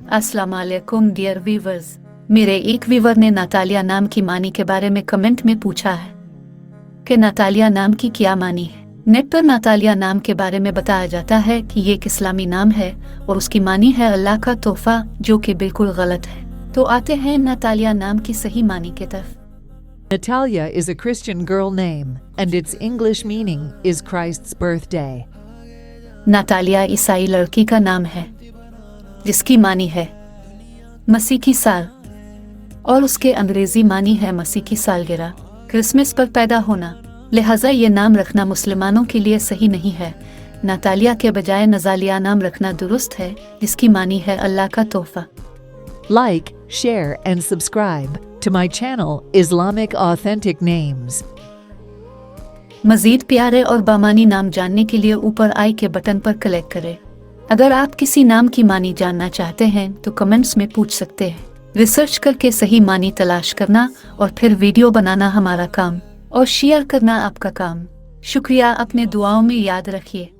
अस्सलाम वालेकुम dear viewers. मेरे एक व्यूवर ने नातालिया नाम की मानी के बारे में कमेंट में पूछा है कि नातालिया नाम की क्या मानी है। नेट पर नातालिया नाम के बारे में बताया जाता है कि ये एक इस्लामी नाम है और उसकी मानी है अल्लाह का तोहफा, जो कि बिल्कुल गलत है। तो आते हैं नातालिया नाम की सही मानी की तरफ। Natalia is a Christian girl name, and its English meaning is Christ's birthday. Natalia ईसाई लड़की का नाम है जिसकी मानी है मसीह की साल, और उसके अंग्रेजी मानी है मसीह की सालगिरह, क्रिसमस पर पैदा होना। लिहाजा ये नाम रखना मुसलमानों के लिए सही नहीं है। नातालिया के बजाय नजालिया नाम रखना दुरुस्त है, जिसकी मानी है अल्लाह का तोहफा। Like, share, and subscribe to my channel Islamic Authentic Names. मजीद प्यारे और बामानी नाम जानने के लिए ऊपर आई के बटन पर क्लिक करें। अगर आप किसी नाम की मानी जानना चाहते हैं तो कमेंट्स में पूछ सकते हैं। रिसर्च करके सही मानी तलाश करना और फिर वीडियो बनाना हमारा काम और शेयर करना आपका काम। शुक्रिया, अपने दुआओं में याद रखिए।